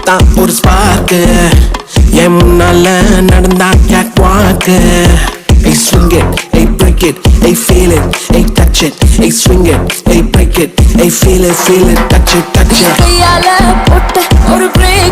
தான் ஒரு ஸ்பார்க் என் முன்னால நடந்தா cat walk Hey swing it, hey break it, hey feel it, hey touch it, hey swing it, hey break it, hey feel it, touch it, touch it. கையால போட்ட ஒரு break